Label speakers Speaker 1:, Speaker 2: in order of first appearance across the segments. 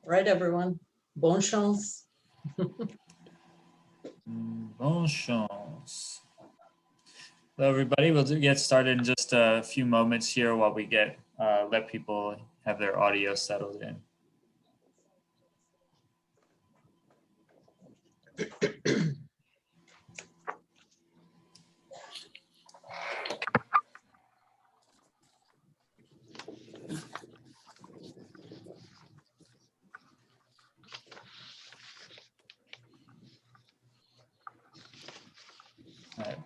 Speaker 1: Right, everyone. Bonne chance.
Speaker 2: Bonne chance. Hello, everybody. We'll get started in just a few moments here while we let people have their audio settled in. All right.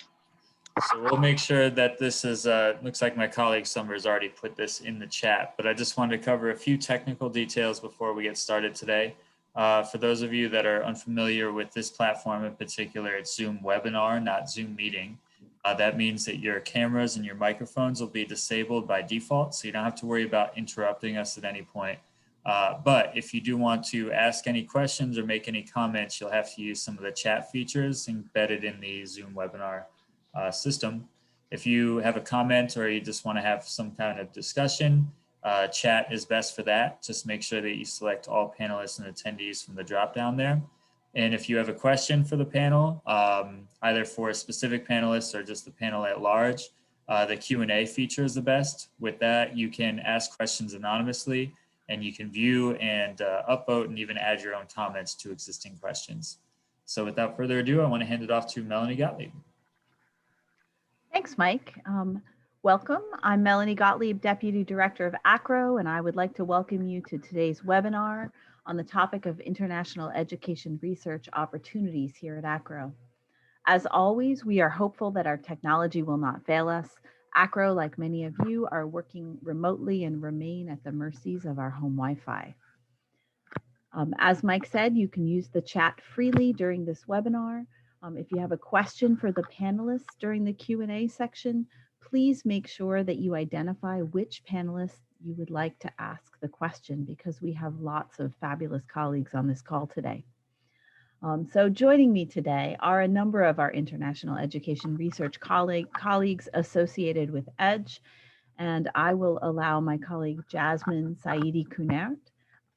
Speaker 2: So we'll make sure that this is, looks like my colleague Summers already put this in the chat, but I just wanted to cover a few technical details before we get started today. For those of you that are unfamiliar with this platform in particular, it's Zoom webinar, not Zoom meeting. That means that your cameras and your microphones will be disabled by default, so you don't have to worry about interrupting us at any point. But if you do want to ask any questions or make any comments, you'll have to use some of the chat features embedded in the Zoom webinar system. If you have a comment or you just want to have some kind of discussion, chat is best for that. Just make sure that you select all panelists and attendees from the drop down there. And if you have a question for the panel, either for a specific panelist or just the panel at large, the Q&A feature is the best. With that, you can ask questions anonymously, and you can view and upvote and even add your own comments to existing questions. So without further ado, I want to hand it off to Melanie Gottlieb.
Speaker 3: Thanks, Mike. Welcome. I'm Melanie Gottlieb, Deputy Director of ACRO, and I would like to welcome you to today's webinar on the topic of international education research opportunities here at ACRO. As always, we are hopeful that our technology will not fail us. ACRO, like many of you, are working remotely and remain at the mercies of our home Wi-Fi. As Mike said, you can use the chat freely during this webinar. If you have a question for the panelists during the Q&A section, please make sure that you identify which panelist you would like to ask the question, because we have lots of fabulous colleagues on this call today. So joining me today are a number of our international education research colleagues associated with EDGE, and I will allow my colleague Jasmine Saidi Kunert,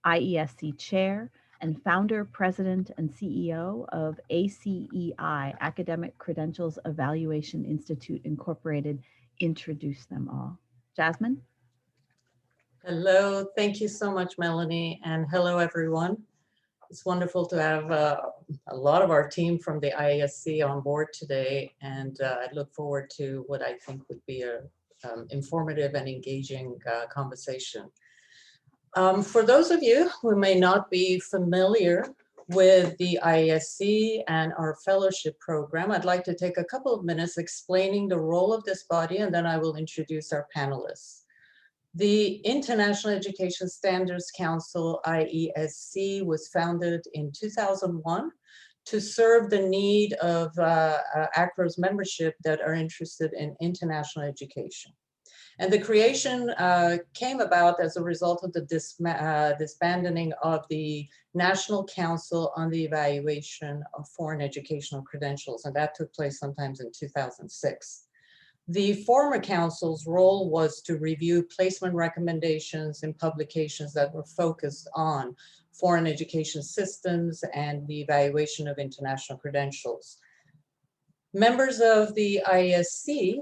Speaker 3: IESC Chair, and founder, president, and CEO of ACEI, Academic Credentials Evaluation Institute Incorporated, introduce them all. Jasmine?
Speaker 1: Hello, thank you so much, Melanie, and hello, everyone. It's wonderful to have a lot of our team from the IESC on board today, and I look forward to what I think would be a informative and engaging conversation. For those of you who may not be familiar with the IESC and our fellowship program, I'd like to take a couple of minutes explaining the role of this body, and then I will introduce our panelists. The International Education Standards Council, IESC, was founded in 2001 to serve the need of ACRO's membership that are interested in international education. And the creation came about as a result of the disbanding of the National Council on the Evaluation of Foreign Educational Credentials, and that took place sometimes in 2006. The former council's role was to review placement recommendations in publications that were focused on foreign education systems and the evaluation of international credentials. Members of the IESC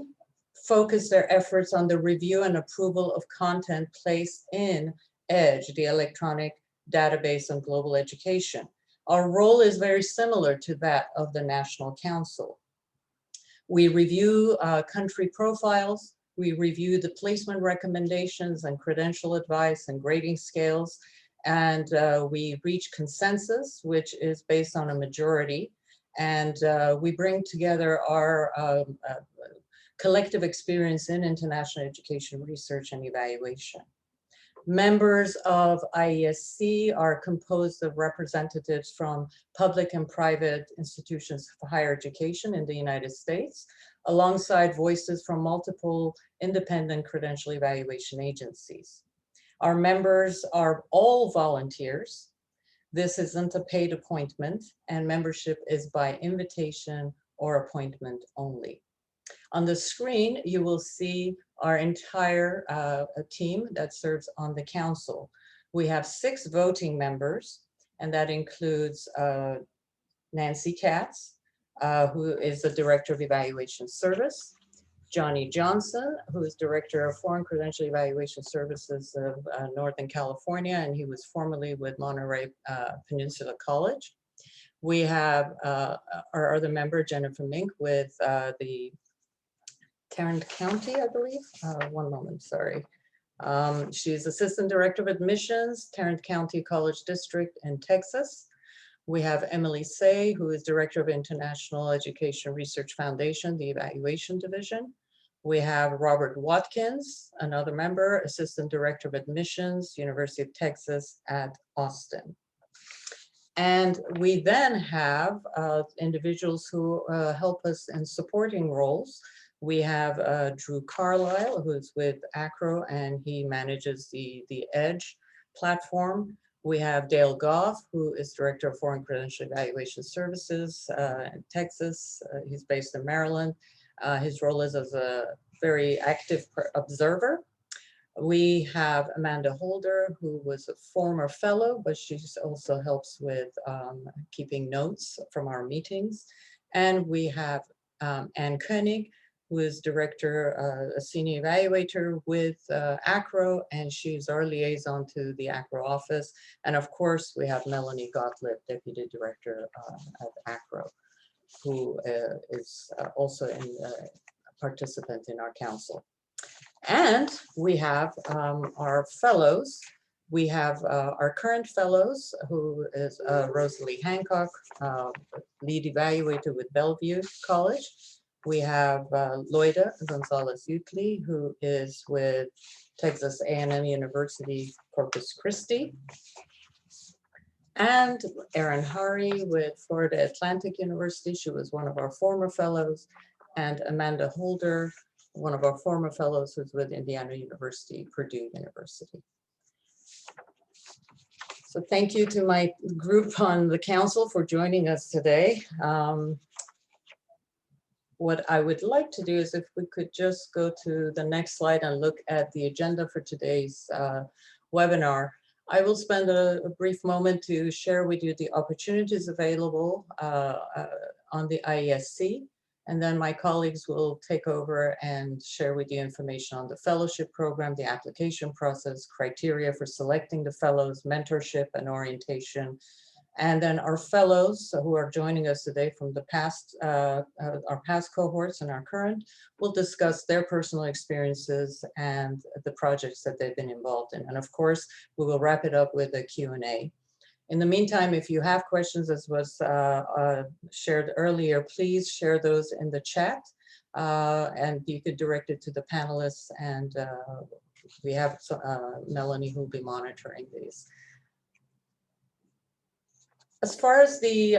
Speaker 1: focus their efforts on the review and approval of content placed in EDGE, the Electronic Database on Global Education. Our role is very similar to that of the National Council. We review country profiles, we review the placement recommendations and credential advice and grading scales, and we reach consensus, which is based on a majority, and we bring together our collective experience in international education research and evaluation. Members of IESC are composed of representatives from public and private institutions for higher education in the United States, alongside voices from multiple independent credential evaluation agencies. Our members are all volunteers. This isn't a paid appointment, and membership is by invitation or appointment only. On the screen, you will see our entire team that serves on the council. We have 6 voting members, and that includes Nancy Katz, who is the Director of Evaluation Service, Johnny Johnson, who is Director of Foreign Credential Evaluation Services of Northern California, and he was formerly with Monterey Peninsula College. We have our other member, Jennifer Mink, with the Tarrant County, I believe. One moment, sorry. She's Assistant Director of Admissions, Tarrant County College District in Texas. We have Emily Say, who is Director of International Education Research Foundation, the Evaluation Division. We have Robert Watkins, another member, Assistant Director of Admissions, University of Texas at Austin. And we then have individuals who help us in supporting roles. We have Drew Carlisle, who's with ACRO, and he manages the EDGE platform. We have Dale Goff, who is Director of Foreign Credential Evaluation Services in Texas. He's based in Maryland. His role is as a very active observer. We have Amanda Holder, who was a former fellow, but she also helps with keeping notes from our meetings. And we have Ann Koenig, who is director, a senior evaluator with ACRO, and she's our liaison to the ACRO office. And of course, we have Melanie Gottlieb, deputy director at ACRO, who is also a participant in our council. And we have our fellows. We have our current fellows, who is Rosalie Hancock, lead evaluator with Bellevue College. We have Loida Gonzalez-Utley, who is with Texas A&M University, Corpus Christi. And Erin Hari with Florida Atlantic University. She was one of our former fellows. And Amanda Holder, one of our former fellows, who's with Indiana University, Purdue University. So thank you to my group on the council for joining us today. What I would like to do is if we could just go to the next slide and look at the agenda for today's webinar. I will spend a brief moment to share with you the opportunities available on the IESC. And then my colleagues will take over and share with you information on the fellowship program, the application process, criteria for selecting the fellows, mentorship and orientation. And then our fellows who are joining us today from the past, our past cohorts and our current, will discuss their personal experiences and the projects that they've been involved in. And of course, we will wrap it up with a Q&A. In the meantime, if you have questions, as was shared earlier, please share those in the chat, and you could direct it to the panelists, and we have Melanie who will be monitoring these. As far as the,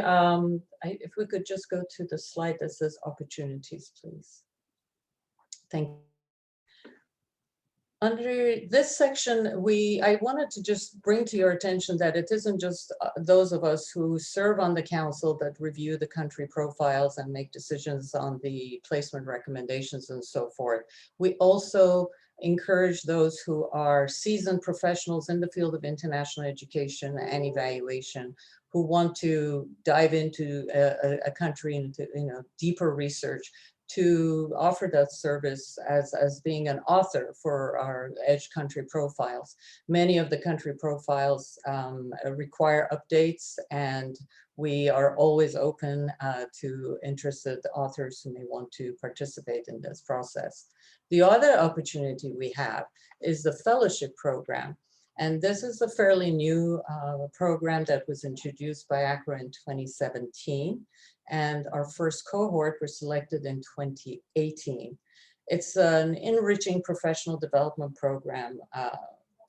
Speaker 1: if we could just go to the slide that says opportunities, please. Thank you. Under this section, I wanted to just bring to your attention that it isn't just those of us who serve on the council that review the country profiles and make decisions on the placement recommendations and so forth. We also encourage those who are seasoned professionals in the field of international education and evaluation who want to dive into a country into deeper research to offer that service as being an author for our EDGE country profiles. Many of the country profiles require updates, and we are always open to interested authors who may want to participate in this process. The other opportunity we have is the fellowship program. And this is a fairly new program that was introduced by ACRO in 2017. And our first cohort was selected in 2018. It's an enriching professional development program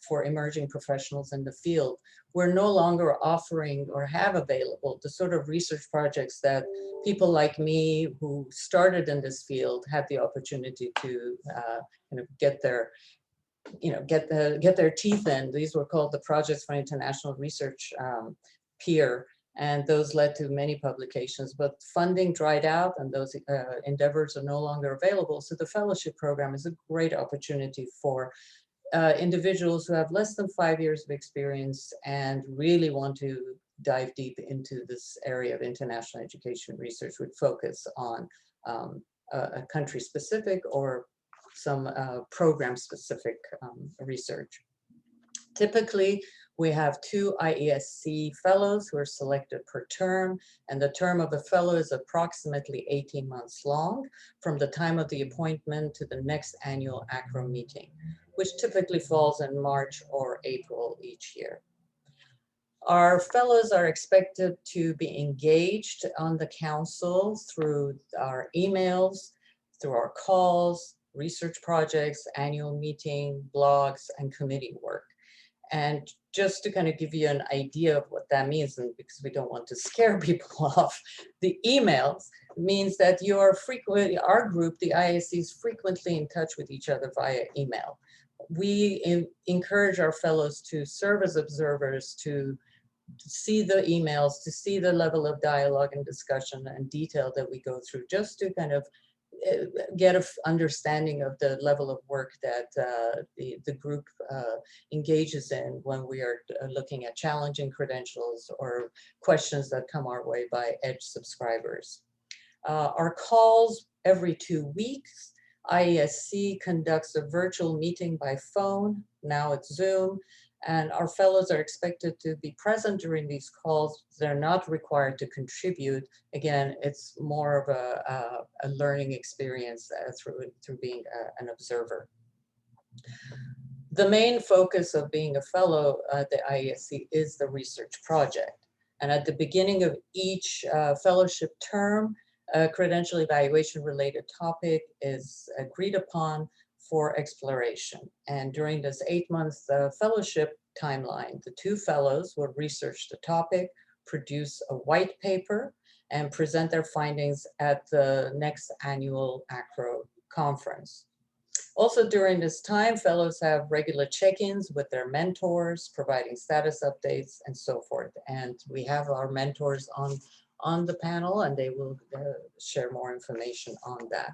Speaker 1: for emerging professionals in the field. We're no longer offering or have available the sort of research projects that people like me who started in this field had the opportunity to get their get their teeth in. These were called the Projects for International Research peer, and those led to many publications, but funding dried out and those endeavors are no longer available. So the fellowship program is a great opportunity for individuals who have less than 5 years of experience and really want to dive deep into this area of international education research would focus on a country-specific or some program-specific research. Typically, we have 2 IESC fellows who are selected per term, and the term of a fellow is approximately 18 months long from the time of the appointment to the next annual ACRO meeting, which typically falls in March or April each year. Our fellows are expected to be engaged on the council through our emails, through our calls, research projects, annual meeting, blogs, and committee work. And just to kind of give you an idea of what that means, and because we don't want to scare people off, the emails means that you are frequently, our group, the IESC, is frequently in touch with each other via email. We encourage our fellows to serve as observers, to see the emails, to see the level of dialogue and discussion and detail that we go through, just to kind of get an understanding of the level of work that the group engages in when we are looking at challenging credentials or questions that come our way by EDGE subscribers. Our calls every 2 weeks. IESC conducts a virtual meeting by phone. Now it's Zoom. And our fellows are expected to be present during these calls. They're not required to contribute. Again, it's more of a learning experience through being an observer. The main focus of being a fellow at the IESC is the research project. And at the beginning of each fellowship term, a credential evaluation related topic is agreed upon for exploration. And during this 8-month fellowship timeline, the 2 fellows will research the topic, produce a white paper, and present their findings at the next annual ACRO conference. Also during this time, fellows have regular check-ins with their mentors, providing status updates and so forth. And we have our mentors on the panel, and they will share more information on that.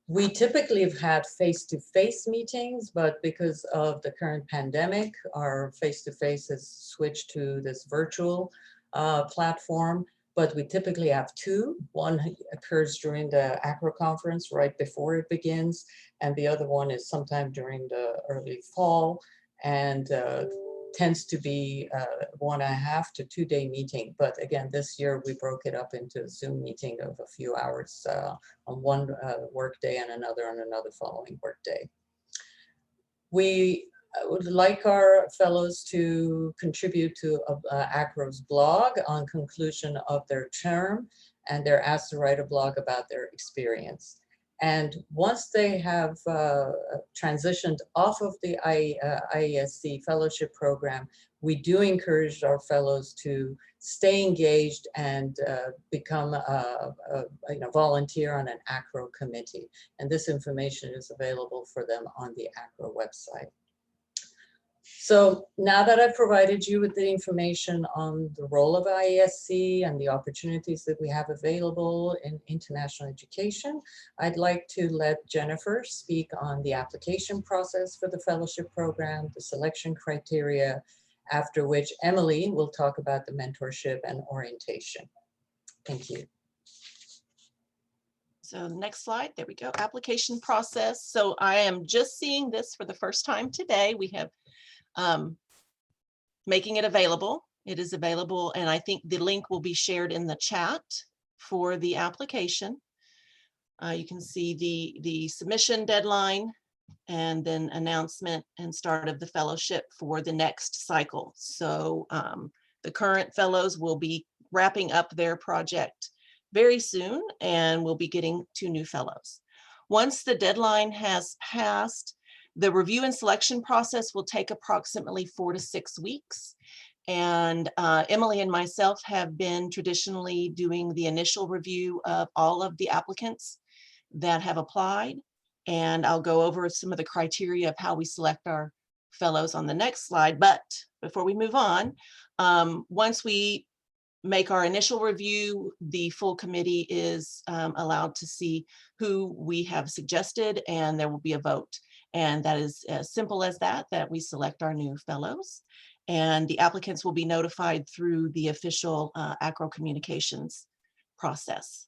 Speaker 1: We typically have had face-to-face meetings, but because of the current pandemic, our face-to-face has switched to this virtual platform, but we typically have 2. One occurs during the ACRO conference right before it begins, and the other one is sometime during the early fall, and tends to be 1.5 to 2 day meeting. But again, this year we broke it up into a Zoom meeting of a few hours on one work day and another on another following work day. We would like our fellows to contribute to ACRO's blog on conclusion of their term, and they're asked to write a blog about their experience. And once they have transitioned off of the IESC fellowship program, we do encourage our fellows to stay engaged and become a volunteer on an ACRO committee. And this information is available for them on the ACRO website. So now that I've provided you with the information on the role of IESC and the opportunities that we have available in international education, I'd like to let Jennifer speak on the application process for the fellowship program, the selection criteria, after which Emily will talk about the mentorship and orientation. Thank you.
Speaker 4: So next slide, there we go, application process. So I am just seeing this for the first time today. We have making it available. It is available, and I think the link will be shared in the chat for the application. You can see the submission deadline and then announcement and start of the fellowship for the next cycle. So the current fellows will be wrapping up their project very soon, and we'll be getting 2 new fellows. Once the deadline has passed, the review and selection process will take approximately 4 to 6 weeks. And Emily and myself have been traditionally doing the initial review of all of the applicants that have applied. And I'll go over some of the criteria of how we select our fellows on the next slide. But before we move on, once we make our initial review, the full committee is allowed to see who we have suggested, and there will be a vote. And that is as simple as that we select our new fellows. And the applicants will be notified through the official ACRO communications process.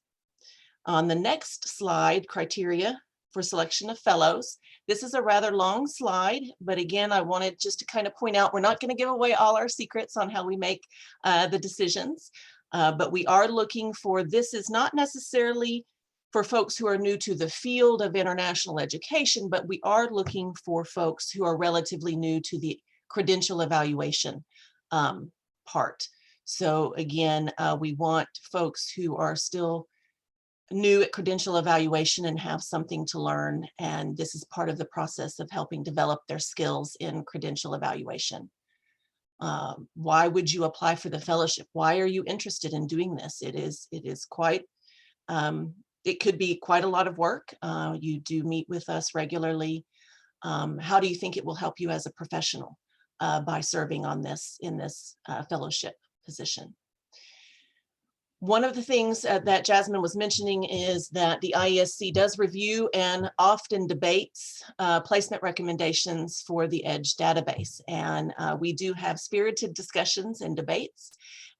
Speaker 4: On the next slide, criteria for selection of fellows. This is a rather long slide, but again, I wanted just to kind of point out, we're not going to give away all our secrets on how we make the decisions, but we are looking for, this is not necessarily for folks who are new to the field of international education, but we are looking for folks who are relatively new to the credential evaluation part. So again, we want folks who are still new at credential evaluation and have something to learn. And this is part of the process of helping develop their skills in credential evaluation. Why would you apply for the fellowship? Why are you interested in doing this? It is quite, it could be quite a lot of work. You do meet with us regularly. How do you think it will help you as a professional by serving on this, in this fellowship position? One of the things that Jasmine was mentioning is that the IESC does review and often debates placement recommendations for the EDGE database. And we do have spirited discussions and debates,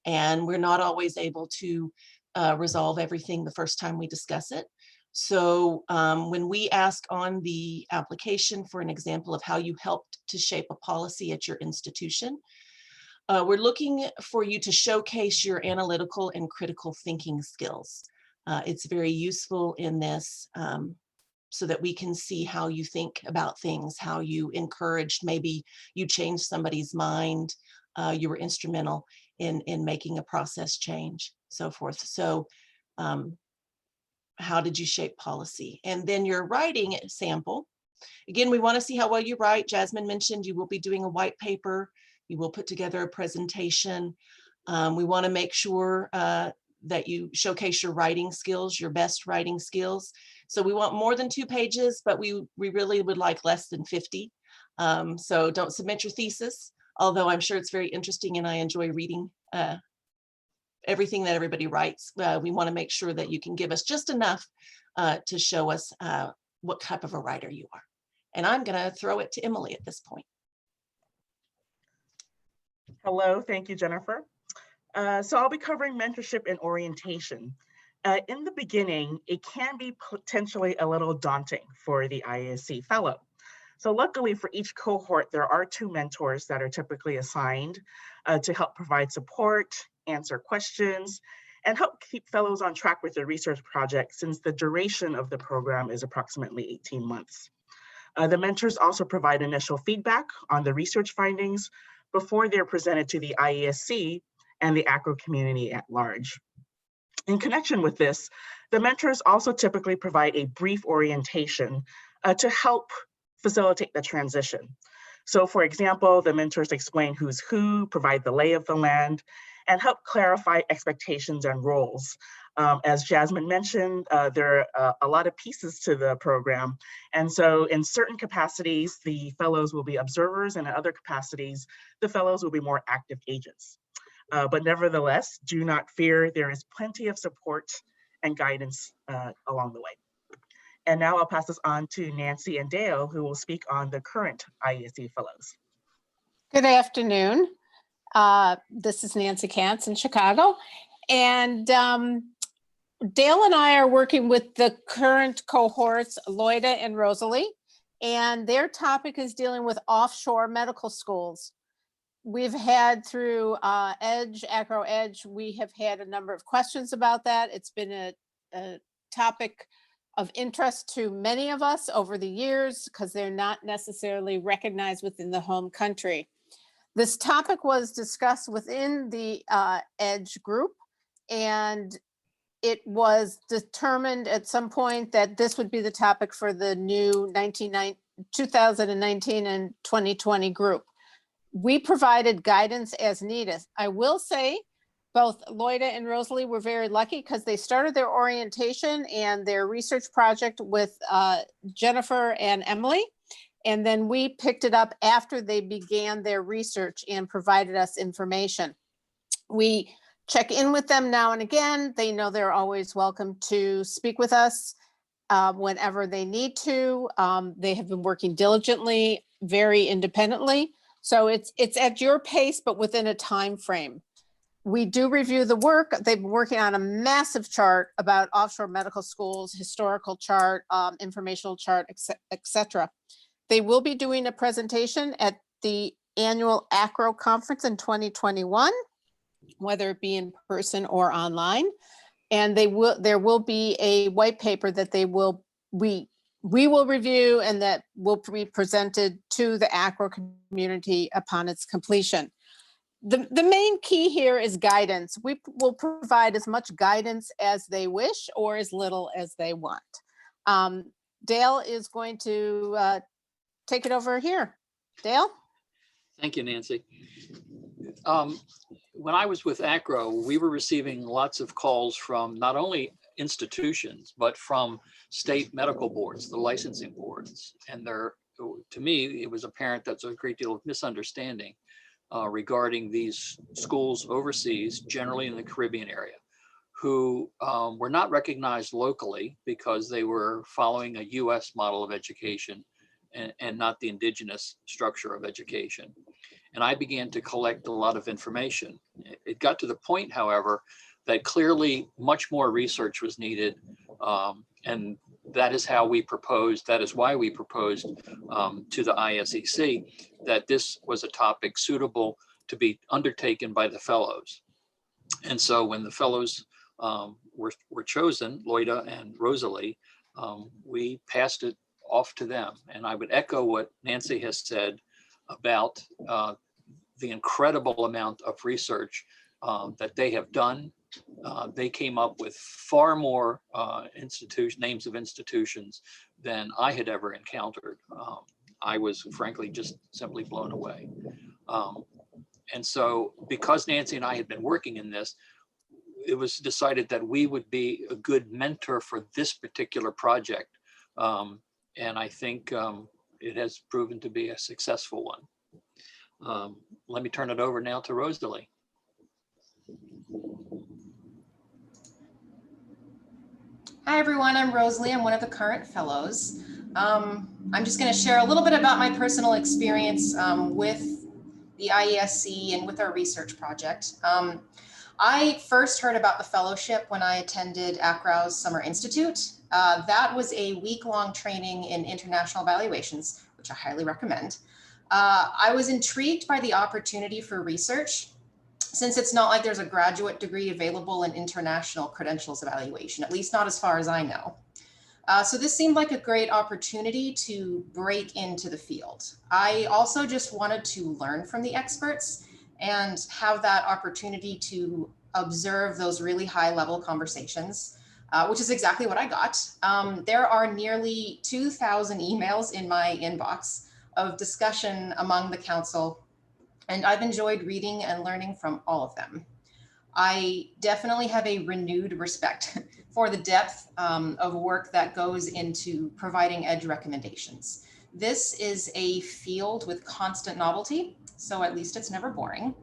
Speaker 4: and we're not always able to resolve everything the first time we discuss it. So when we ask on the application for an example of how you helped to shape a policy at your institution, we're looking for you to showcase your analytical and critical thinking skills. It's very useful in this so that we can see how you think about things, how you encouraged, maybe you changed somebody's mind, you were instrumental in making a process change, so forth. So how did you shape policy? And then your writing sample. Again, we want to see how well you write. Jasmine mentioned you will be doing a white paper. You will put together a presentation. We want to make sure that you showcase your writing skills, your best writing skills. So we want more than 2 pages, but we really would like less than 50. So don't submit your thesis, although I'm sure it's very interesting and I enjoy reading everything that everybody writes. We want to make sure that you can give us just enough to show us what type of a writer you are. And I'm going to throw it to Emily at this point.
Speaker 5: Hello, thank you, Jennifer. So I'll be covering mentorship and orientation. In the beginning, it can be potentially a little daunting for the IESC fellow. So luckily for each cohort, there are 2 mentors that are typically assigned to help provide support, answer questions, and help keep fellows on track with their research project, since the duration of the program is approximately 18 months. The mentors also provide initial feedback on the research findings before they're presented to the IESC and the ACRO community at large. In connection with this, the mentors also typically provide a brief orientation to help facilitate the transition. So for example, the mentors explain who's who, provide the lay of the land, and help clarify expectations and roles. As Jasmine mentioned, there are a lot of pieces to the program. And so in certain capacities, the fellows will be observers, and in other capacities, the fellows will be more active agents. But nevertheless, do not fear, there is plenty of support and guidance along the way. And now I'll pass this on to Nancy and Dale, who will speak on the current IESC fellows.
Speaker 6: Good afternoon. This is Nancy Kantz in Chicago. And Dale and I are working with the current cohorts, Loida and Rosalie, and their topic is dealing with offshore medical schools. We've had through EDGE, ACRO EDGE, we have had a number of questions about that. It's been a topic of interest to many of us over the years because they're not necessarily recognized within the home country. This topic was discussed within the EDGE group, and it was determined at some point that this would be the topic for the new 2019 and 2020 group. We provided guidance as needed. I will say both Loida and Rosalie were very lucky because they started their orientation and their research project with Jennifer and Emily. And then we picked it up after they began their research and provided us information. We check in with them now and again. They know they're always welcome to speak with us whenever they need to. They have been working diligently, very independently. So it's at your pace, but within a time frame. We do review the work. They've been working on a massive chart about offshore medical schools, historical chart, informational chart, etc. They will be doing a presentation at the annual ACRO conference in 2021, whether it be in person or online. And there will be a white paper that we will review and that will be presented to the ACRO community upon its completion. The main key here is guidance. We will provide as much guidance as they wish or as little as they want. Dale is going to take it over here. Dale?
Speaker 7: Thank you, Nancy. When I was with ACRO, we were receiving lots of calls from not only institutions, but from state medical boards, the licensing boards. And to me, it was apparent that's a great deal of misunderstanding regarding these schools overseas, generally in the Caribbean area, who were not recognized locally because they were following a US model of education and not the indigenous structure of education. And I began to collect a lot of information. It got to the point, however, that clearly much more research was needed. And that is why we proposed to the IESC that this was a topic suitable to be undertaken by the fellows. And so when the fellows were chosen, Loida and Rosalie, we passed it off to them. And I would echo what Nancy has said about the incredible amount of research that they have done. They came up with far more names of institutions than I had ever encountered. I was frankly just simply blown away. And so because Nancy and I had been working in this, it was decided that we would be a good mentor for this particular project. And I think it has proven to be a successful one. Let me turn it over now to Rosalie.
Speaker 8: Hi everyone, I'm Rosalie. I'm one of the current fellows. I'm just going to share a little bit about my personal experience with the IESC and with our research project. I first heard about the fellowship when I attended ACRO's Summer Institute. That was a week-long training in international evaluations, which I highly recommend. I was intrigued by the opportunity for research, since it's not like there's a graduate degree available in international credentials evaluation, at least not as far as I know. So this seemed like a great opportunity to break into the field. I also just wanted to learn from the experts and have that opportunity to observe those really high level conversations, which is exactly what I got. There are nearly 2,000 emails in my inbox of discussion among the council, and I've enjoyed reading and learning from all of them. I definitely have a renewed respect for the depth of work that goes into providing EDGE recommendations. This is a field with constant novelty, so at least it's never boring.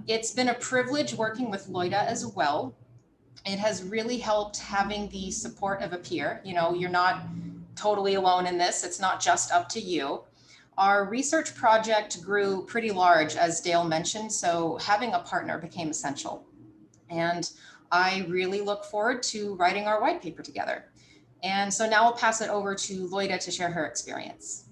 Speaker 8: It's been a privilege working with Loida as well. It has really helped having the support of a peer. You know, you're not totally alone in this. It's not just up to you. Our research project grew pretty large, as Dale mentioned, so having a partner became essential. And I really look forward to writing our white paper together. And so now I'll pass it over to Loida to share her experience.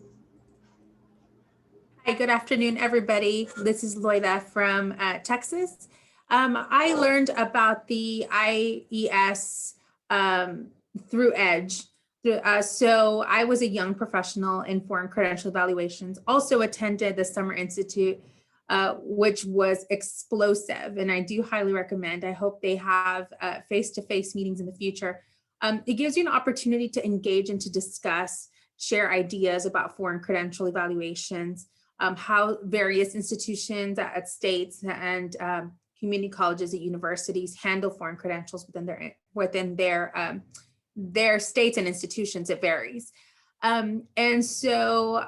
Speaker 9: Hi, good afternoon, everybody. This is Loida from Texas. I learned about the IES through EDGE. So I was a young professional in foreign credential evaluations, also attended the Summer Institute, which was explosive. And I do highly recommend. I hope they have face-to-face meetings in the future. It gives you an opportunity to engage and to discuss, share ideas about foreign credential evaluations, how various institutions at states and community colleges at universities handle foreign credentials within their states and institutions. It varies. And so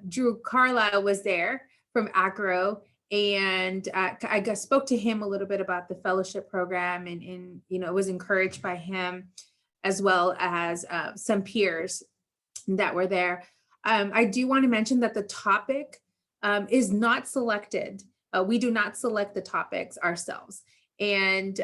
Speaker 9: Drew Carlisle was there from ACRO, and I spoke to him a little bit about the fellowship program and was encouraged by him. as well as some peers that were there. I do want to mention that the topic is not selected. We do not select the topics ourselves. And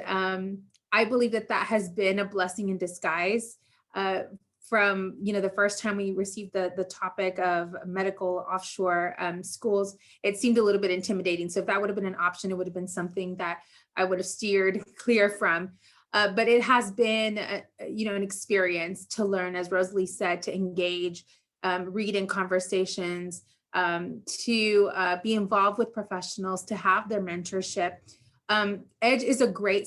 Speaker 9: I believe that that has been a blessing in disguise from, the first time we received the topic of medical offshore schools. It seemed a little bit intimidating. So if that would have been an option, it would have been something that I would have steered clear from. But it has been, an experience to learn, as Rosalie said, to engage, read in conversations, to be involved with professionals, to have their mentorship. EDGE is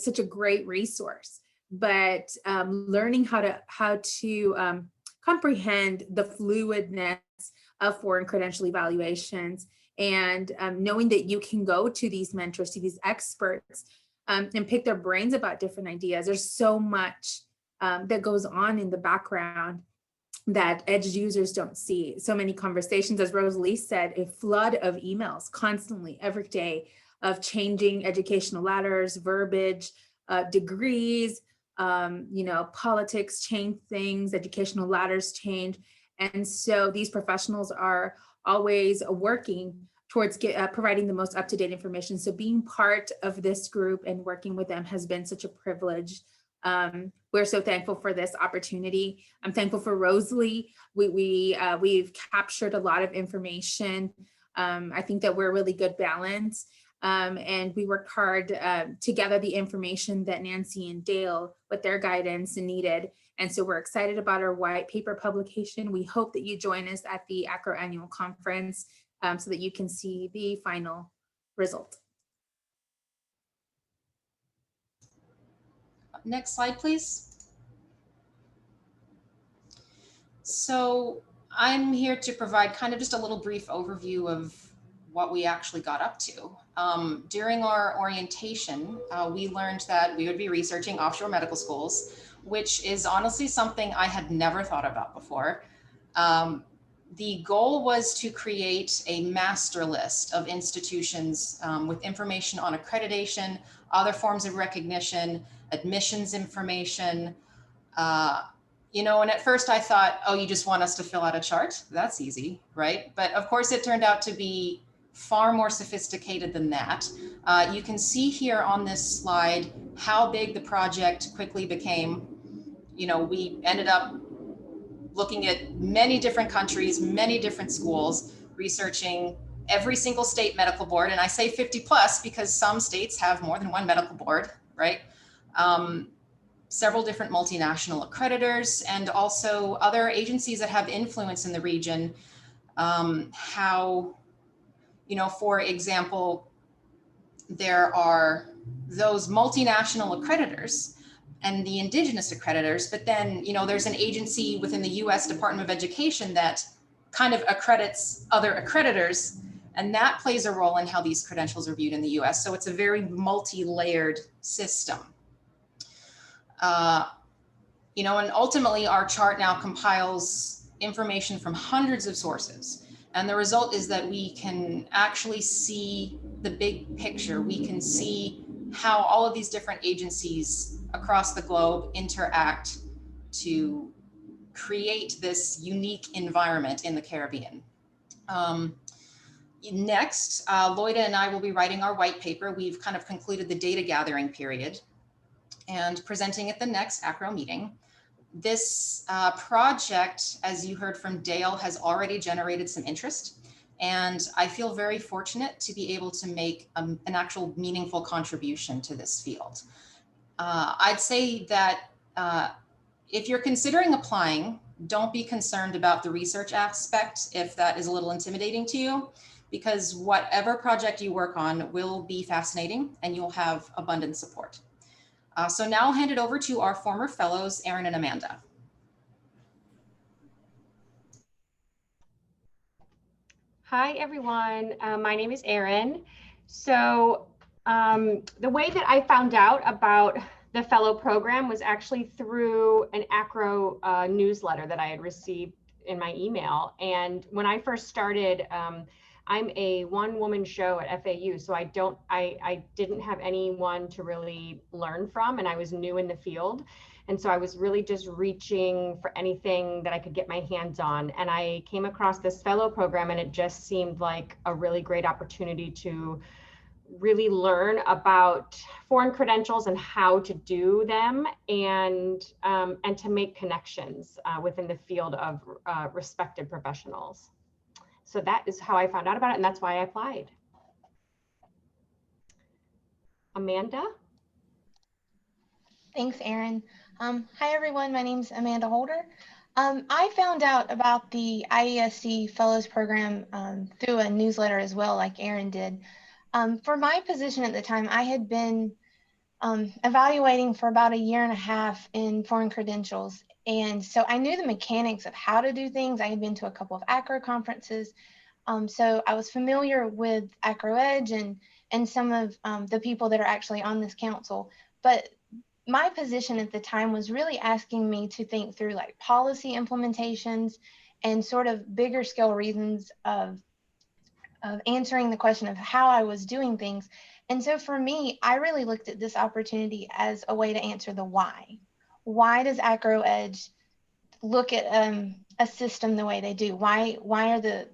Speaker 9: such a great resource, but learning how to comprehend the fluidness of foreign credential evaluations, and knowing that you can go to these mentors, to these experts, and pick their brains about different ideas. There's so much that goes on in the background that EDGE users don't see. So many conversations, as Rosalie said, a flood of emails constantly every day of changing educational ladders, verbiage, degrees, politics change things, educational ladders change. And so these professionals are always working towards providing the most up-to-date information. So being part of this group and working with them has been such a privilege. We're so thankful for this opportunity. I'm thankful for Rosalie. We've captured a lot of information. I think that we're a really good balance. And we worked hard to gather the information that Nancy and Dale, with their guidance, needed. And so we're excited about our white paper publication. We hope that you join us at the ACRO annual conference so that you can see the final result.
Speaker 8: Next slide, please. So I'm here to provide kind of just a little brief overview of what we actually got up to. During our orientation, we learned that we would be researching offshore medical schools, which is honestly something I had never thought about before. The goal was to create a master list of institutions with information on accreditation, other forms of recognition, admissions information. And at first I thought, oh, you just want us to fill out a chart? That's easy, right? But of course it turned out to be far more sophisticated than that. You can see here on this slide how big the project quickly became. We ended up looking at many different countries, many different schools, researching every single state medical board. And I say 50 plus because some states have more than one medical board, right? Several different multinational accreditors, and also other agencies that have influence in the region. For example, there are those multinational accreditors and the indigenous accreditors, but then, there's an agency within the US Department of Education that kind of accredits other accreditors, and that plays a role in how these credentials are viewed in the US. So it's a very multi-layered system. And ultimately our chart now compiles information from hundreds of sources. And the result is that we can actually see the big picture. We can see how all of these different agencies across the globe interact to create this unique environment in the Caribbean. Next, Loida and I will be writing our white paper. We've kind of concluded the data gathering period and presenting at the next ACRO meeting. This project, as you heard from Dale, has already generated some interest, and I feel very fortunate to be able to make an actual meaningful contribution to this field. I'd say that if you're considering applying, don't be concerned about the research aspect if that is a little intimidating to you, because whatever project you work on will be fascinating and you'll have abundant support. So now I'll hand it over to our former fellows, Erin and Amanda.
Speaker 10: Hi, everyone. My name is Erin. So the way that I found out about the fellow program was actually through an ACRO newsletter that I had received in my email. And when I first started, I'm a one-woman show at FAU, so I didn't have anyone to really learn from, and I was new in the field. And so I was really just reaching for anything that I could get my hands on. And I came across this fellow program, and it just seemed like a really great opportunity to really learn about foreign credentials and how to do them, and to make connections within the field of respected professionals. So that is how I found out about it, and that's why I applied. Amanda?
Speaker 11: Thanks, Erin. Hi, everyone. My name's Amanda Holder. I found out about the IESC Fellows Program through a newsletter as well, like Erin did. For my position at the time, I had been evaluating for about 1.5 years in foreign credentials. And so I knew the mechanics of how to do things. I had been to a couple of ACRO conferences. So I was familiar with ACRO Edge and some of the people that are actually on this council. But my position at the time was really asking me to think through like policy implementations and sort of bigger scale reasons of answering the question of how I was doing things. And so for me, I really looked at this opportunity as a way to answer the why. Why does ACRO Edge look at a system the way they do? Why are the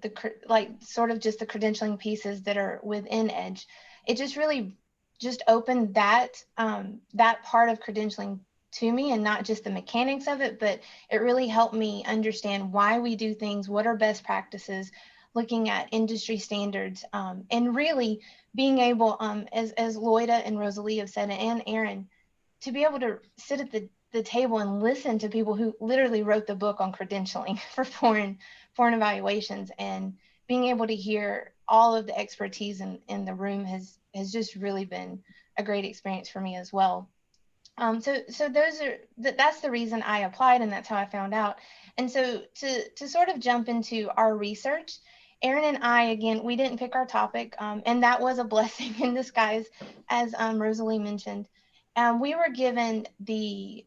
Speaker 11: like sort of just the credentialing pieces that are within Edge? It just really just opened that that part of credentialing to me, and not just the mechanics of it, but it really helped me understand why we do things, what are best practices, looking at industry standards, and really being able, as Loida and Rosalie have said, and Erin, to be able to sit at the table and listen to people who literally wrote the book on credentialing for foreign evaluations, and being able to hear all of the expertise in the room has just really been a great experience for me as well. So that's the reason I applied, and that's how I found out. And so to sort of jump into our research, Erin and I, again, we didn't pick our topic, and that was a blessing in disguise, as Rosalie mentioned. We were given the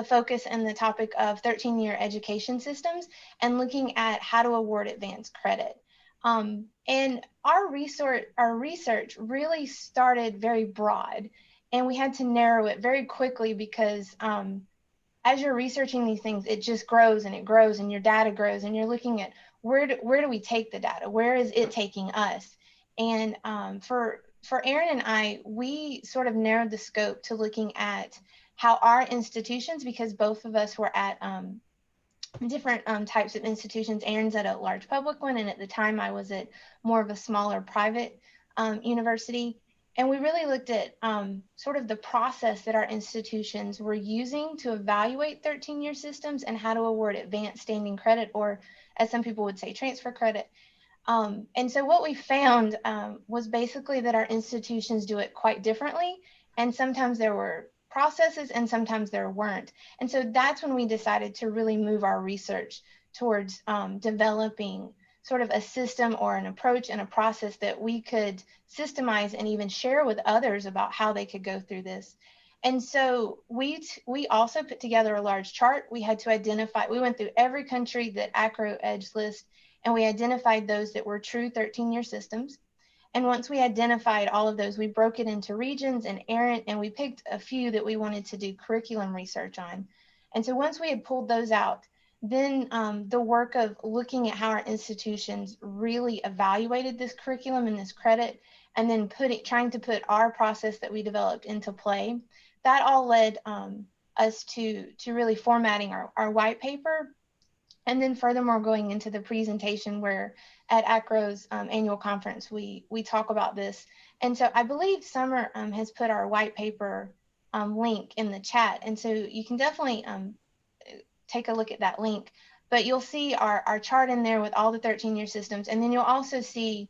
Speaker 11: focus and the topic of 13-year education systems and looking at how to award advanced credit. And our research really started very broad, and we had to narrow it very quickly because as you're researching these things, it just grows and it grows, and your data grows, and you're looking at where do we take the data? Where is it taking us? And for Erin and I, we sort of narrowed the scope to looking at how our institutions, because both of us were at different types of institutions. Erin's at a large public one, and at the time I was at more of a smaller private university. And we really looked at sort of the process that our institutions were using to evaluate 13-year systems and how to award advanced standing credit, or as some people would say, transfer credit. And so what we found was basically that our institutions do it quite differently. And sometimes there were processes and sometimes there weren't. And so that's when we decided to really move our research towards developing sort of a system or an approach and a process that we could systemize and even share with others about how they could go through this. And so we also put together a large chart. We had to identify, we went through every country that ACRO Edge lists, and we identified those that were true 13-year systems. And once we identified all of those, we broke it into regions and we picked a few that we wanted to do curriculum research on. And so once we had pulled those out, then the work of looking at how our institutions really evaluated this curriculum and this credit, and then trying to put our process that we developed into play, that all led us to really formatting our white paper. And then furthermore, going into the presentation where at ACRO's annual conference, we talk about this. And so I believe Summer has put our white paper link in the chat. And so you can definitely take a look at that link, but you'll see our chart in there with all the 13-year systems. And then you'll also see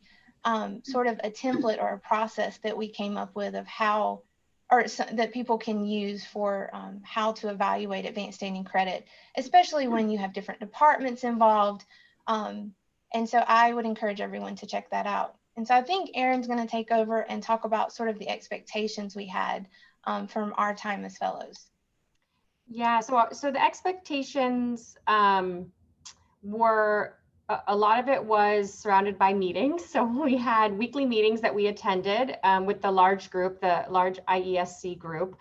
Speaker 11: sort of a template or a process that we came up with of how, or that people can use for how to evaluate advanced standing credit, especially when you have different departments involved. And so I would encourage everyone to check that out. And so I think Erin's going to take over and talk about sort of the expectations we had from our time as fellows.
Speaker 10: Yeah, so the expectations were, a lot of it was surrounded by meetings. So we had weekly meetings that we attended with the large group, the large IESC group.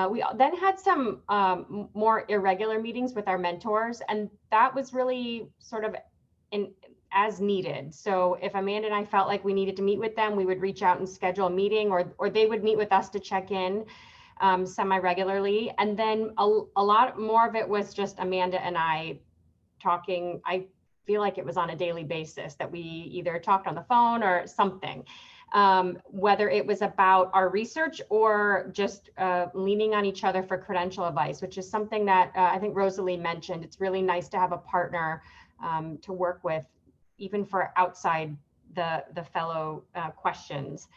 Speaker 10: We then had some more irregular meetings with our mentors, and that was really sort of as needed. So if Amanda and I felt like we needed to meet with them, we would reach out and schedule a meeting, or they would meet with us to check in semi-regularly. And then a lot more of it was just Amanda and I talking. I feel like it was on a daily basis that we either talked on the phone or something, whether it was about our research or just leaning on each other for credential advice, which is something that I think Rosalie mentioned. It's really nice to have a partner to work with, even for outside the fellow questions.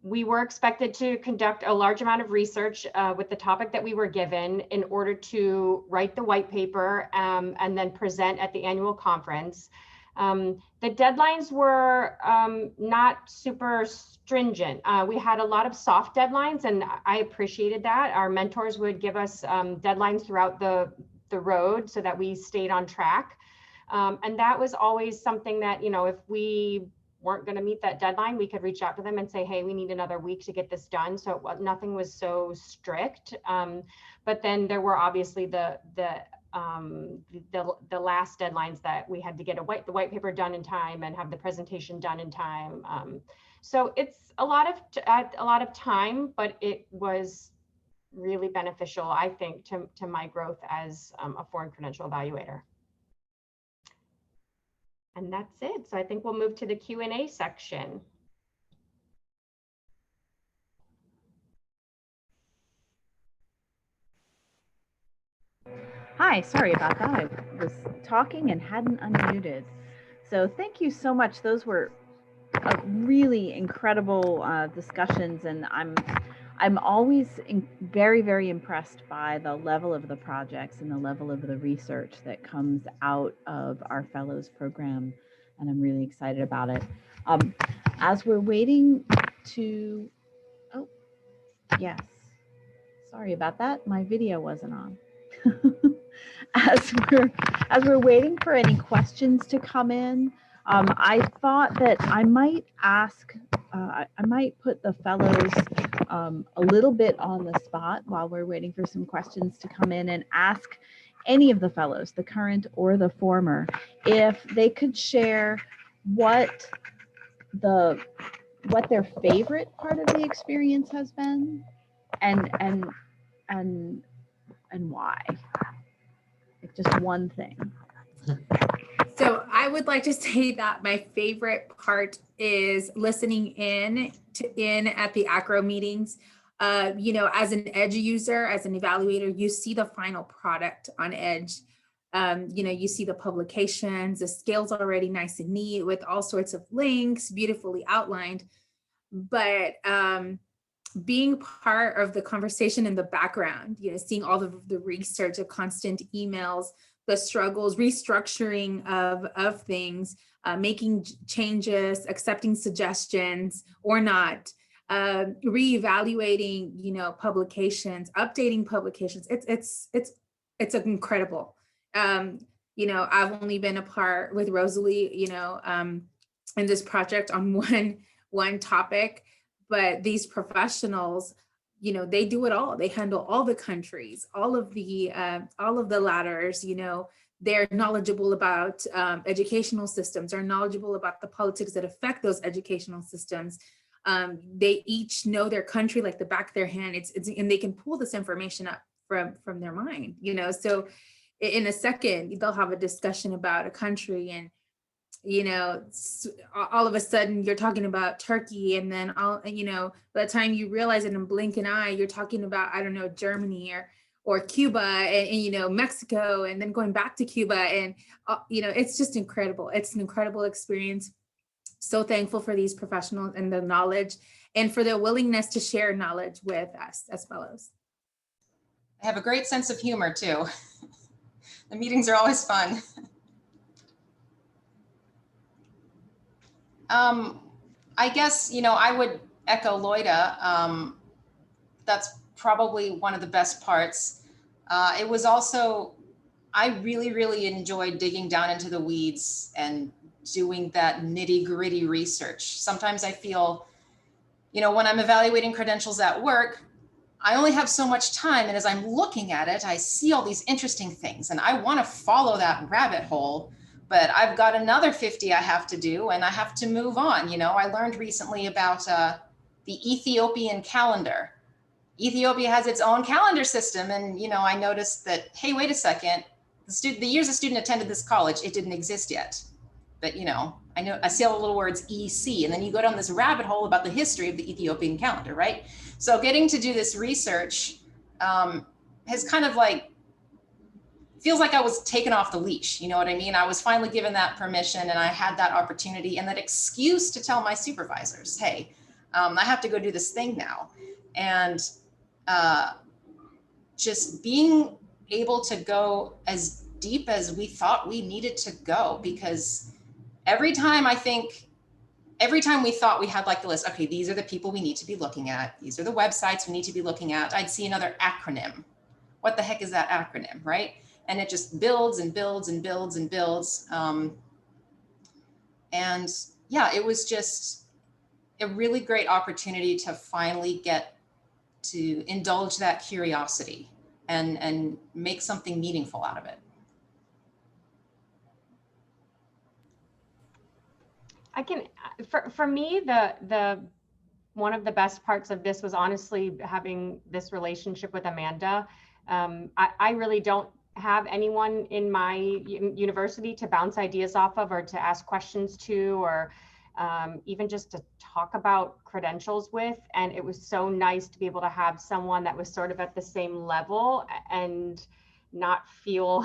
Speaker 10: We were expected to conduct a large amount of research with the topic that we were given in order to write the white paper and then present at the annual conference. The deadlines were not super stringent. We had a lot of soft deadlines, and I appreciated that. Our mentors would give us deadlines throughout the road so that we stayed on track. And that was always something that, you know, if we weren't going to meet that deadline, we could reach out to them and say, hey, we need another week to get this done. So nothing was so strict. But then there were obviously the last deadlines that we had to get the white paper done in time and have the presentation done in time. So it's a lot of time, but it was really beneficial, I think, to my growth as a foreign credential evaluator. And that's it. So I think we'll move to the Q&A section.
Speaker 3: Hi, sorry about that. I was talking and hadn't unmuted. So thank you so much. Those were really incredible discussions, and I'm always very, very impressed by the level of the projects and the level of the research that comes out of our fellows program, and I'm really excited about it. As we're waiting to, oh, yes, sorry about that. My video wasn't on. As we're waiting for any questions to come in, I thought that I might ask, I might put the fellows a little bit on the spot while we're waiting for some questions to come in, and ask any of the fellows, the current or the former, if they could share what their favorite part of the experience has been, and why. Just one thing.
Speaker 9: So I would like to say that my favorite part is listening in at the ACRO meetings. You know, as an EDGE user, as an evaluator, you see the final product on EDGE. You know, you see the publications, the scale's already nice and neat with all sorts of links, beautifully outlined. But being part of the conversation in the background, you know, seeing all of the research, the constant emails, the struggles, restructuring of things, making changes, accepting suggestions or not, reevaluating, you know, publications, updating publications. It's incredible. You know, I've only been a part with Rosalie, you know, in this project on one topic. But these professionals, you know, they do it all. They handle all the countries, all of the ladders. You know, they're knowledgeable about educational systems, are knowledgeable about the politics that affect those educational systems. They each know their country like the back of their hand. And they can pull this information up from their mind. You know, so in a second they'll have a discussion about a country, and you know, all of a sudden you're talking about Turkey, and then you know, by the time you realize it in blink an eye, you're talking about, I don't know, Germany or Cuba and you know, Mexico, and then going back to Cuba, and you know, it's just incredible. It's an incredible experience. So thankful for these professionals and the knowledge, and for their willingness to share knowledge with us as fellows.
Speaker 8: I have a great sense of humor too. The meetings are always fun. I guess, you know, I would echo Loida. That's probably one of the best parts. It was also, I really, really enjoyed digging down into the weeds and doing that nitty-gritty research. Sometimes I feel, you know, when I'm evaluating credentials at work, I only have so much time. And as I'm looking at it, I see all these interesting things and I want to follow that rabbit hole, but I've got another 50 I have to do and I have to move on. You know, I learned recently about the Ethiopian calendar. Ethiopia has its own calendar system. And, you know, I noticed that, hey, wait a second, the years a student attended this college, it didn't exist yet. But, you know, I see all the little words EC, and then you go down this rabbit hole about the history of the Ethiopian calendar, right? So getting to do this research has kind of like, feels like I was taken off the leash, you know what I mean? I was finally given that permission and I had that opportunity and that excuse to tell my supervisors, hey, I have to go do this thing now. And just being able to go as deep as we thought we needed to go, because every time we thought we had like the list, okay, these are the people we need to be looking at. These are the websites we need to be looking at. I'd see another acronym. What the heck is that acronym, right? And it just builds and builds and builds and builds. And yeah, it was just a really great opportunity to finally get to indulge that curiosity and make something meaningful out of it.
Speaker 10: I can, for me, the one of the best parts of this was honestly having this relationship with Amanda. I really don't have anyone in my university to bounce ideas off of or to ask questions to, or even just to talk about credentials with. And it was so nice to be able to have someone that was sort of at the same level and not feel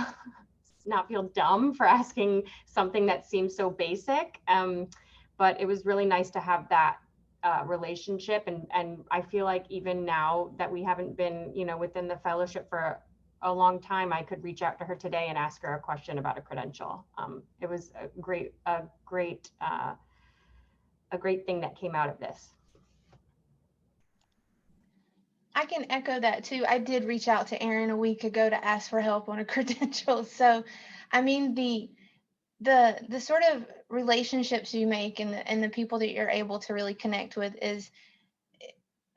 Speaker 10: dumb for asking something that seems so basic. But it was really nice to have that relationship. And I feel like even now that we haven't been, you know, within the fellowship for a long time, I could reach out to her today and ask her a question about a credential. It was a great thing that came out of this.
Speaker 11: I can echo that too. I did reach out to Erin a week ago to ask for help on a credential. So, I mean, the sort of relationships you make and the people that you're able to really connect with is,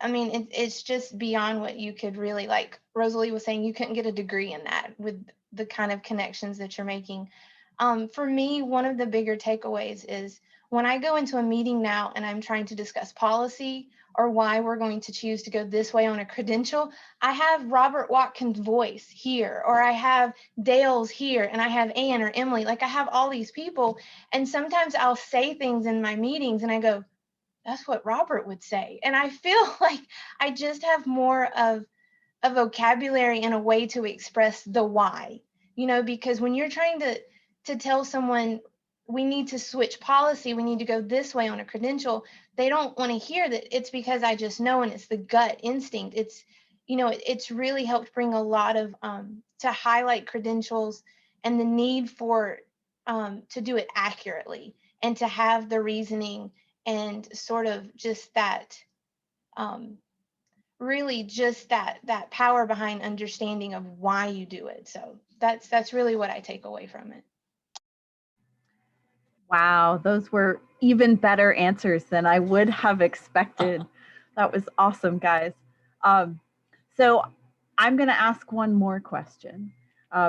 Speaker 11: I mean, it's just beyond what you could really, like Rosalie was saying, you couldn't get a degree in that with the kind of connections that you're making. For me, one of the bigger takeaways is when I go into a meeting now and I'm trying to discuss policy or why we're going to choose to go this way on a credential, I have Robert Watkins' voice here, or I have Dale's here, and I have Ann or Emily. Like, I have all these people, and sometimes I'll say things in my meetings and I go, that's what Robert would say. And I feel like I just have more of a vocabulary and a way to express the why, you know, because when you're trying to tell someone we need to switch policy, we need to go this way on a credential, they don't want to hear that it's because I just know and it's the gut instinct. It's, you know, it's really helped bring a lot of to highlight credentials and the need for to do it accurately and to have the reasoning and sort of just that really just that power behind understanding of why you do it. So that's really what I take away from it.
Speaker 3: Wow, those were even better answers than I would have expected. That was awesome, guys. So I'm going to ask one more question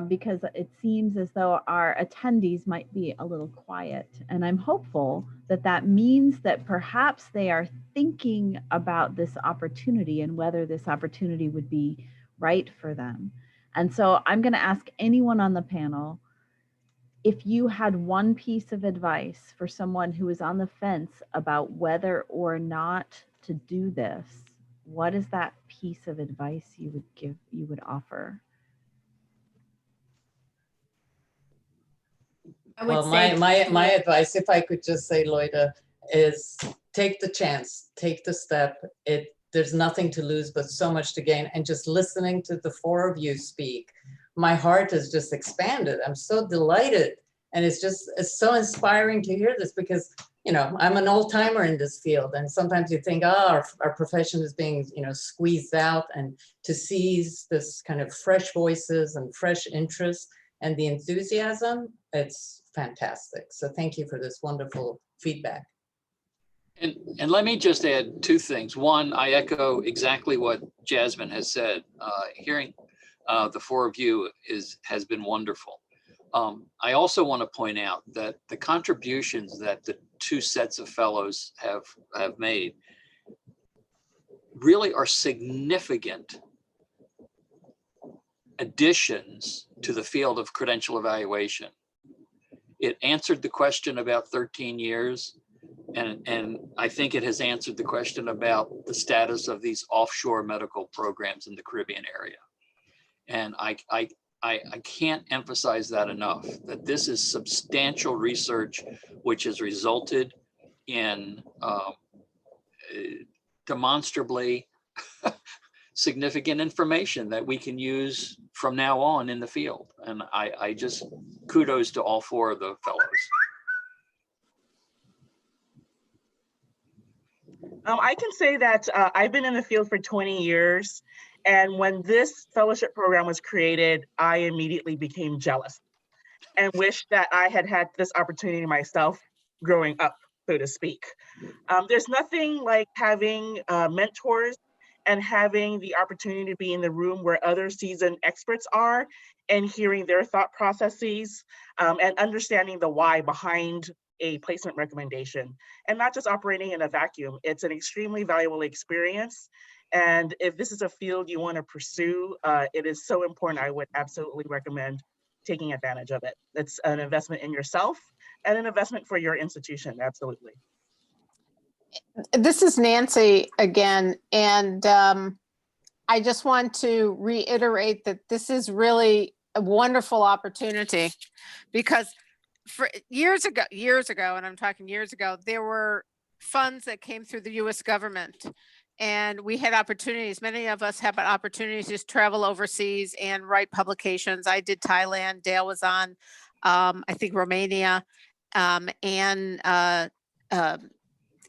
Speaker 3: because it seems as though our attendees might be a little quiet. And I'm hopeful that that means that perhaps they are thinking about this opportunity and whether this opportunity would be right for them. And so I'm going to ask anyone on the panel, if you had one piece of advice for someone who is on the fence about whether or not to do this, what is that piece of advice you would offer?
Speaker 1: Well, my advice, if I could just say, Loida, is take the chance, take the step. There's nothing to lose, but so much to gain. And just listening to the four of you speak, my heart has just expanded. I'm so delighted. And it's so inspiring to hear this because, you know, I'm an old timer in this field. And sometimes you think, oh, our profession is being, you know, squeezed out, and to seize this kind of fresh voices and fresh interest and the enthusiasm, it's fantastic. So thank you for this wonderful feedback.
Speaker 7: And let me just add two things. One, I echo exactly what Jasmine has said. Hearing the four of you has been wonderful. I also want to point out that the contributions that the two sets of fellows have made really are significant additions to the field of credential evaluation. It answered the question about 13 years. And I think it has answered the question about the status of these offshore medical programs in the Caribbean area. And I can't emphasize that enough, that this is substantial research which has resulted in demonstrably significant information that we can use from now on in the field. And I just kudos to all four of the fellows.
Speaker 5: I can say that I've been in the field for 20 years. And when this fellowship program was created, I immediately became jealous and wished that I had had this opportunity myself growing up, so to speak. There's nothing like having mentors and having the opportunity to be in the room where other seasoned experts are and hearing their thought processes and understanding the why behind a placement recommendation, and not just operating in a vacuum. It's an extremely valuable experience. And if this is a field you want to pursue, it is so important. I would absolutely recommend taking advantage of it. It's an investment in yourself and an investment for your institution, absolutely.
Speaker 6: This is Nancy again, and I just want to reiterate that this is really a wonderful opportunity, because for years ago, and I'm talking years ago, there were funds that came through the US government, and we had opportunities. Many of us have opportunities to travel overseas and write publications. I did Thailand, Dale was on, I think Romania, and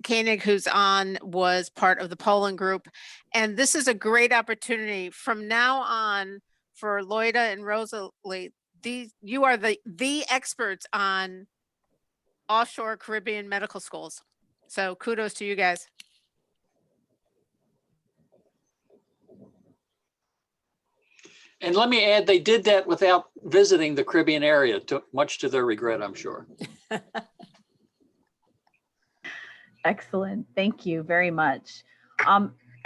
Speaker 6: Koenig, who's on, was part of the Poland group. And this is a great opportunity from now on for Loida and Rosalie. You are the experts on offshore Caribbean medical schools. So kudos to you guys.
Speaker 7: And let me add, they did that without visiting the Caribbean area, much to their regret, I'm sure.
Speaker 3: Excellent. Thank you very much.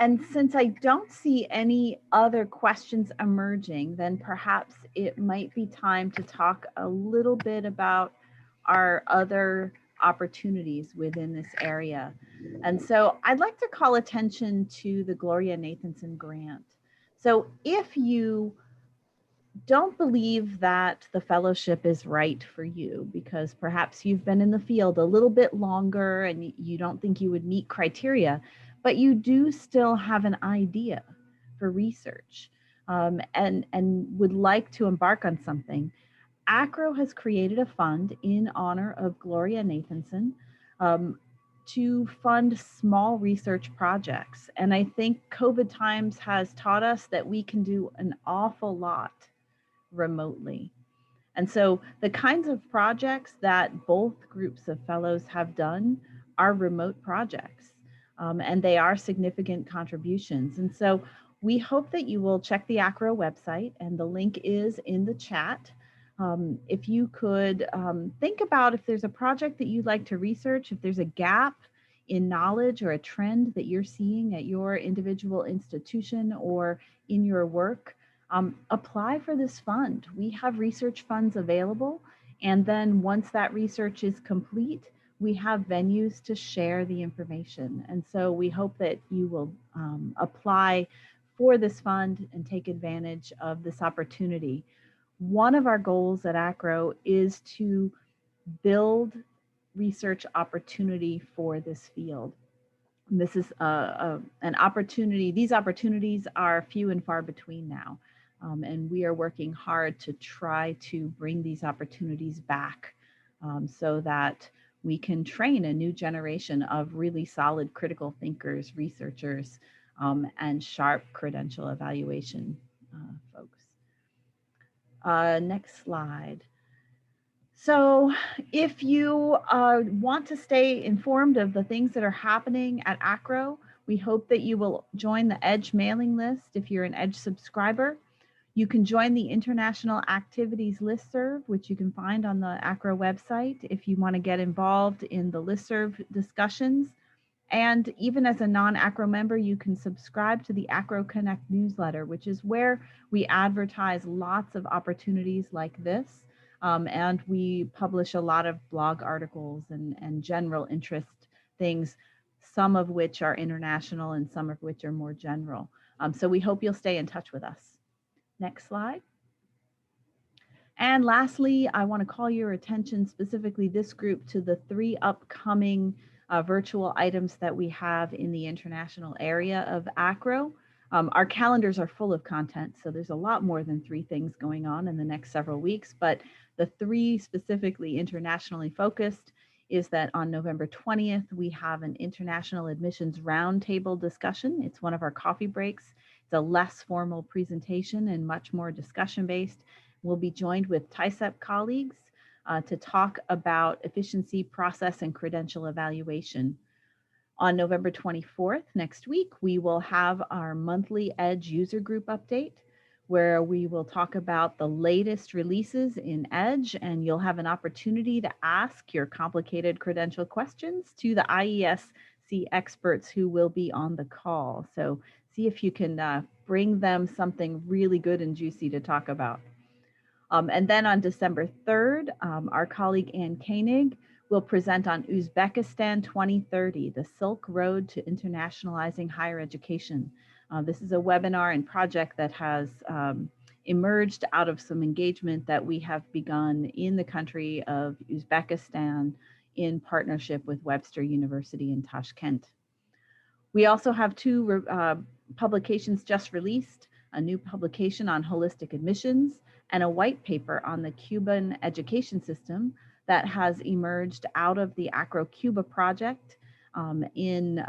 Speaker 3: And since I don't see any other questions emerging, then perhaps it might be time to talk a little bit about our other opportunities within this area. And so I'd like to call attention to the Gloria Nathanson grant. So if you don't believe that the fellowship is right for you, because perhaps you've been in the field a little bit longer and you don't think you would meet criteria, but you do still have an idea for research and would like to embark on something, ACRO has created a fund in honor of Gloria Nathanson to fund small research projects. And I think COVID times has taught us that we can do an awful lot remotely. And so the kinds of projects that both groups of fellows have done are remote projects, and they are significant contributions. And so we hope that you will check the ACRO website, and the link is in the chat. If you could think about if there's a project that you'd like to research, if there's a gap in knowledge or a trend that you're seeing at your individual institution or in your work, apply for this fund. We have research funds available, and then once that research is complete, we have venues to share the information. And so we hope that you will apply for this fund and take advantage of this opportunity. One of our goals at ACRO is to build research opportunity for this field. And this is an opportunity. These opportunities are few and far between now. And we are working hard to try to bring these opportunities back so that we can train a new generation of really solid critical thinkers, researchers, and sharp credential evaluation folks. Next slide. So if you want to stay informed of the things that are happening at ACRO, we hope that you will join the EDGE mailing list if you're an EDGE subscriber. You can join the International Activities Listserv, which you can find on the ACRO website if you want to get involved in the listserv discussions. And even as a non-ACRO member, you can subscribe to the ACRO Connect newsletter, which is where we advertise lots of opportunities like this. And we publish a lot of blog articles and general interest things, some of which are international and some of which are more general. So we hope you'll stay in touch with us. Next slide. And lastly, I want to call your attention, specifically this group, to the 3 upcoming virtual items that we have in the international area of ACRO. Our calendars are full of content, so there's a lot more than 3 things going on in the next several weeks, but the 3 specifically internationally focused is that on November 20th, we have an international admissions roundtable discussion. It's one of our coffee breaks. It's a less formal presentation and much more discussion-based. We'll be joined with TISEP colleagues to talk about efficiency, process, and credential evaluation. On November 24th, next week, we will have our monthly EDGE user group update, where we will talk about the latest releases in EDGE, and you'll have an opportunity to ask your complicated credential questions to the IESC experts who will be on the call. So see if you can bring them something really good and juicy to talk about. And then on December 3rd, our colleague Ann Koenig will present on Uzbekistan 2030, the Silk Road to Internationalizing Higher Education. This is a webinar and project that has emerged out of some engagement that we have begun in the country of Uzbekistan in partnership with Webster University in Tashkent. We also have 2 publications just released, a new publication on holistic admissions and a white paper on the Cuban education system that has emerged out of the ACRO Cuba project in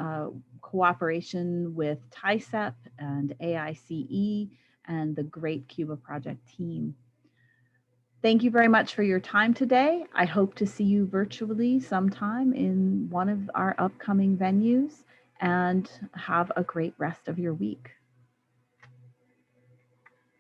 Speaker 3: cooperation with TISEP and AICE and the Great Cuba Project team. Thank you very much for your time today. I hope to see you virtually sometime in one of our upcoming venues, and have a great rest of your week.